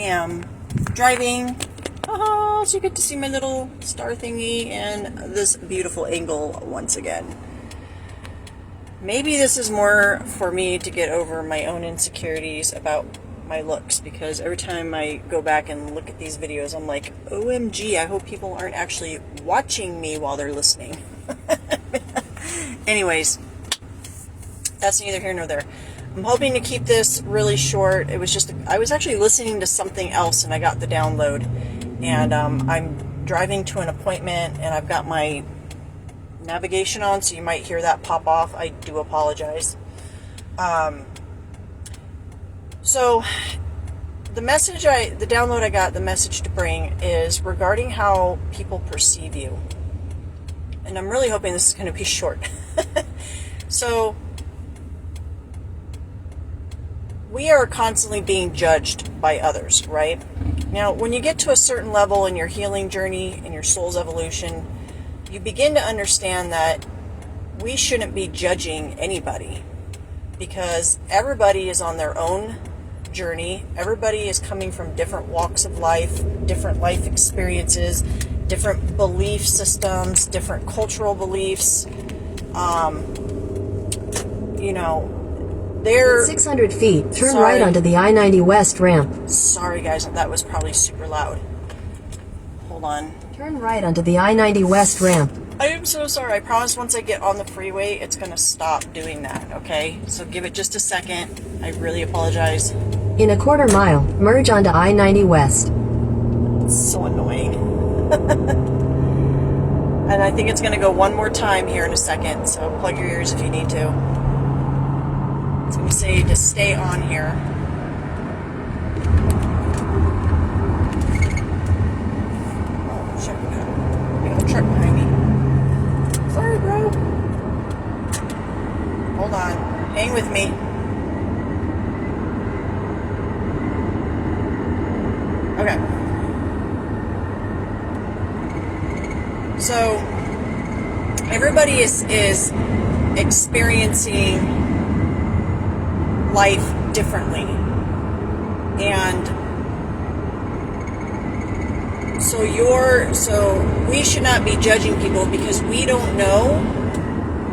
am driving. So you get to see my little star thingy and this beautiful angle once again. Maybe this is more for me to get over my own insecurities about my looks, because every time I go back and look at these videos, I'm like, OMG, I hope people aren't actually watching me while they're listening. Anyways, that's neither here nor there. I'm hoping to keep this really short. It was just, I was actually listening to something else and I got the download. And I'm driving to an appointment and I've got my navigation on, so you might hear that pop off. I do apologize. So the download I got, the message to bring is regarding how people perceive you. And I'm really hoping this is going to be short. So we are constantly being judged by others, right? Now, when you get to a certain level in your healing journey, in your soul's evolution, you begin to understand that we shouldn't be judging anybody, because everybody is on their own journey. Everybody is coming from different walks of life, different life experiences, different belief systems, different cultural beliefs. They're 600 feet, turn right onto the I-90 West ramp. Sorry guys, that was probably super loud. Hold on. Turn right onto the I-90 West ramp. I am so sorry. I promise once I get on the freeway, it's going to stop doing that, okay? So give it just a second. I really apologize. In a quarter mile, merge onto I-90 West. It's so annoying. And I think it's going to go one more time here in a second, so plug your ears if you need to. It's going to say to stay on here. Oh, shit, we got a truck behind me. Sorry, bro. Hold on. Hang with me. Okay. So, everybody is experiencing life differently. And so we should not be judging people, because we don't know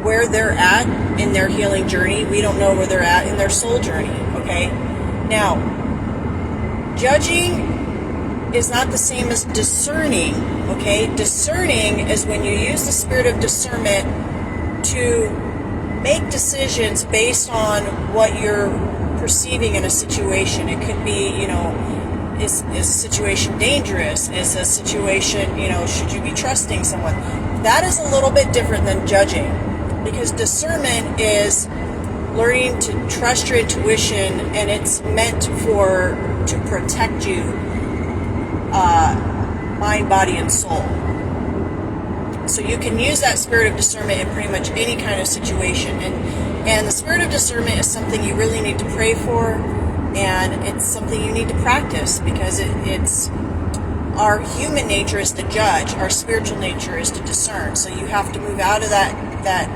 where they're at in their healing journey. We don't know where they're at in their soul journey, okay? Now, judging is not the same as discerning, okay? Discerning is when you use the spirit of discernment to make decisions based on what you're perceiving in a situation. It could be, is a situation dangerous? Is a situation, should you be trusting someone? That is a little bit different than judging, because discernment is learning to trust your intuition, and it's meant to protect you, mind, body, and soul. So you can use that spirit of discernment in pretty much any kind of situation. And the spirit of discernment is something you really need to pray for, and it's something you need to practice, because it's our human nature is to judge, our spiritual nature is to discern. So you have to move out of that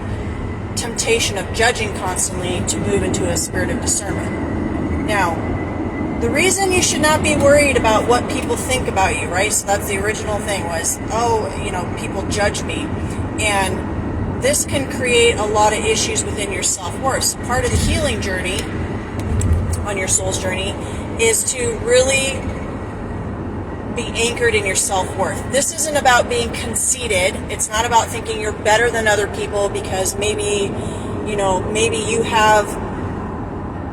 temptation of judging constantly to move into a spirit of discernment. Now, the reason you should not be worried about what people think about you, right? So that's the original thing was, people judge me. And this can create a lot of issues within your self-worth. So part of the healing journey, on your soul's journey, is to really be anchored in your self-worth. This isn't about being conceited. It's not about thinking you're better than other people because maybe you have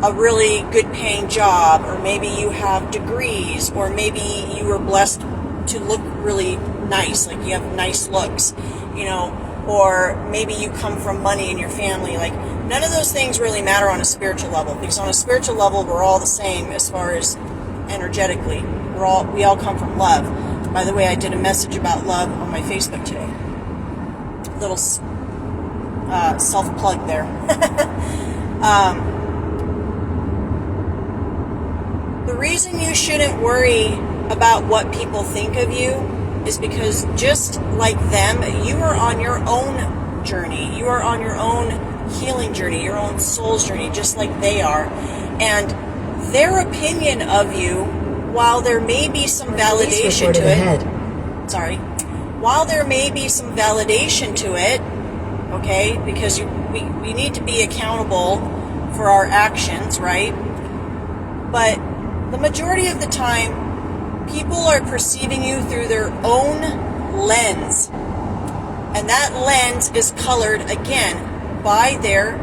a really good paying job, or maybe you have degrees, or maybe you were blessed to look really nice, like you have nice looks, or maybe you come from money in your family. Like, none of those things really matter on a spiritual level, because on a spiritual level, we're all the same as far as energetically. We all come from love. By the way, I did a message about love on my Facebook today. Little self-plug there. The reason you shouldn't worry about what people think of you is because, just like them, you are on your own journey. You are on your own healing journey, your own soul's journey, just like they are. And their opinion of you while there may be some Police validation reported to it, ahead. while there may be some validation to it, okay, because we need to be accountable for our actions, right? But the majority of the time, people are perceiving you through their own lens. And that lens is colored, again, by their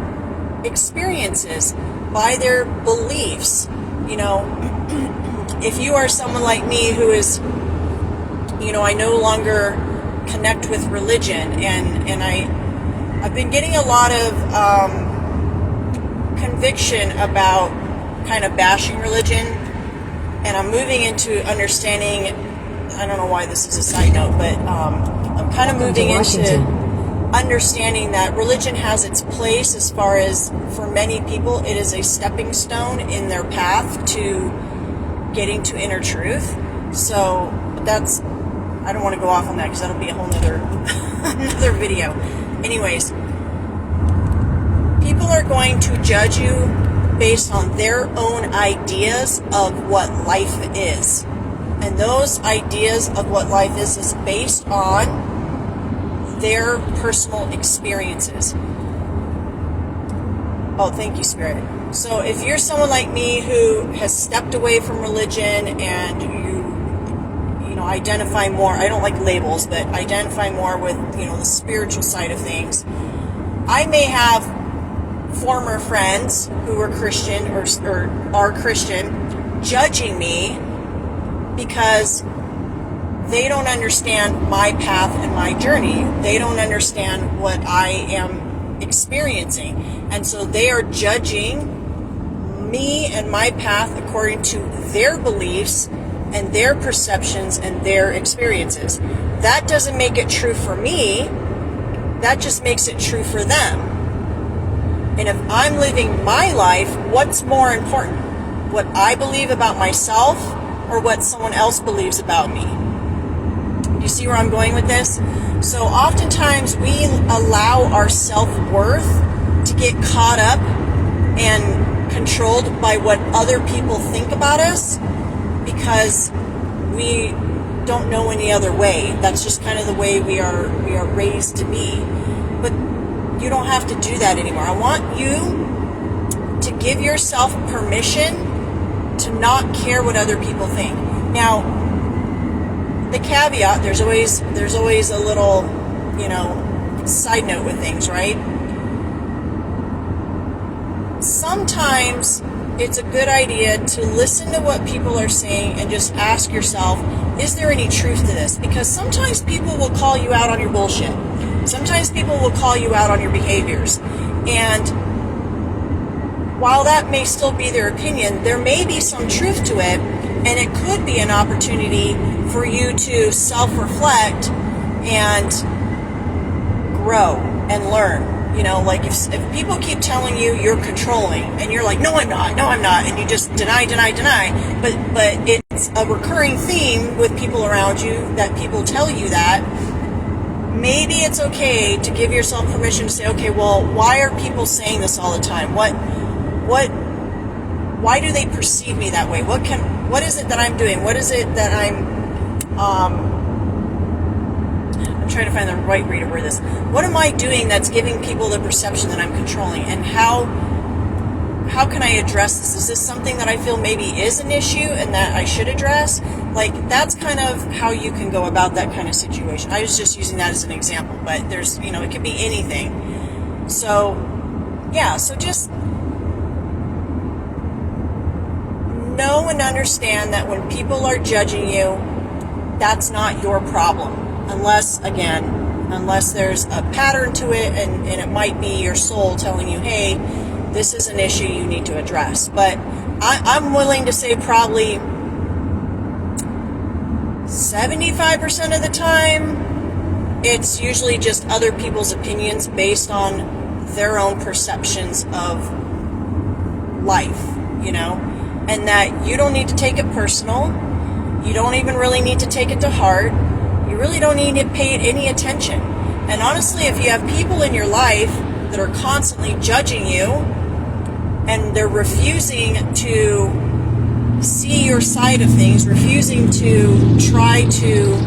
experiences, by their beliefs. You know, if you are someone like me who is, you know, I no longer connect with religion, and I've been getting a lot of conviction about kind of bashing religion, and I'm moving into understanding. I don't know why this is a side note, but I'm kind of moving into understanding that religion has its place as far as, for many people, it is a stepping stone in their path to getting to inner truth. So that's, I don't want to go off on that because that'll be a whole nother another video. Anyways, people are going to judge you based on their own ideas of what life is. And those ideas of what life is based on their personal experiences. Oh, thank you, Spirit. So if you're someone like me who has stepped away from religion and you know, identify more, I don't like labels, but identify more with, you know, the spiritual side of things, I may have former friends who were Christian or are Christian judging me because they don't understand my path and my journey. They don't understand what I am experiencing. And so they are judging me and my path according to their beliefs and their perceptions and their experiences. That doesn't make it true for me. That just makes it true for them. And if I'm living my life, what's more important? What I believe about myself or what someone else believes about me? Do you see where I'm going with this? So oftentimes we allow our self-worth to get caught up and controlled by what other people think about us because we don't know any other way. That's just kind of the way we are raised to be. But you don't have to do that anymore. I want you to give yourself permission to not care what other people think. Now, the caveat, there's always a little, you know, side note with things, right? Sometimes it's a good idea to listen to what people are saying and just ask yourself, is there any truth to this? Because sometimes people will call you out on your bullshit. Sometimes people will call you out on your behaviors. And while that may still be their opinion, there may be some truth to it, and it could be an opportunity for you to self-reflect and grow and learn. You know, like if people keep telling you you're controlling, and you're like, no, I'm not, and you just deny, but it's a recurring theme with people around you that people tell you that, maybe it's okay to give yourself permission to say, okay, well, why are people saying this all the time? Why do they perceive me that way? What is it that I'm doing? What is it that I'm trying to find the right way to word this. What am I doing that's giving people the perception that I'm controlling? And how can I address this? Is this something that I feel maybe is an issue and that I should address? Like, that's kind of how you can go about that kind of situation. I was just using that as an example, but there's, you know, it could be anything. So, yeah, so just know and understand that when people are judging you, that's not your problem. Unless there's a pattern to it, and it might be your soul telling you, hey, this is an issue you need to address. But I'm willing to say probably 75% of the time, it's usually just other people's opinions based on their own perceptions of life, you know? And that you don't need to take it personal. You don't even really need to take it to heart. You really don't need to pay it any attention. And honestly, if you have people in your life that are constantly judging you and they're refusing to see your side of things, refusing to try to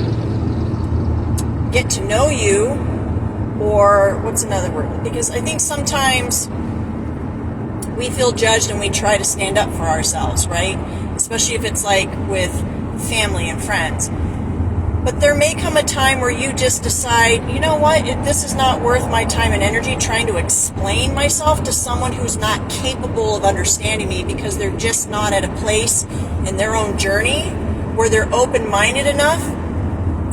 get to know you, or what's another word? Because I think sometimes we feel judged and we try to stand up for ourselves, right? Especially if it's like with family and friends. But there may come a time where you just decide, you know what, this is not worth my time and energy trying to explain myself to someone who's not capable of understanding me, because they're just not at a place in their own journey where they're open-minded enough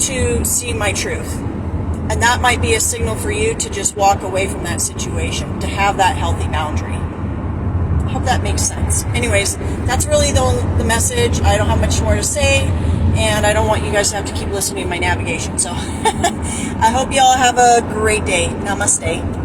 to see my truth. And that might be a signal for you to just walk away from that situation, to have that healthy boundary. I hope that makes sense. Anyways, that's really the message. I don't have much more to say, and I don't want you guys to have to keep listening to my navigation. So I hope you all have a great day. Namaste.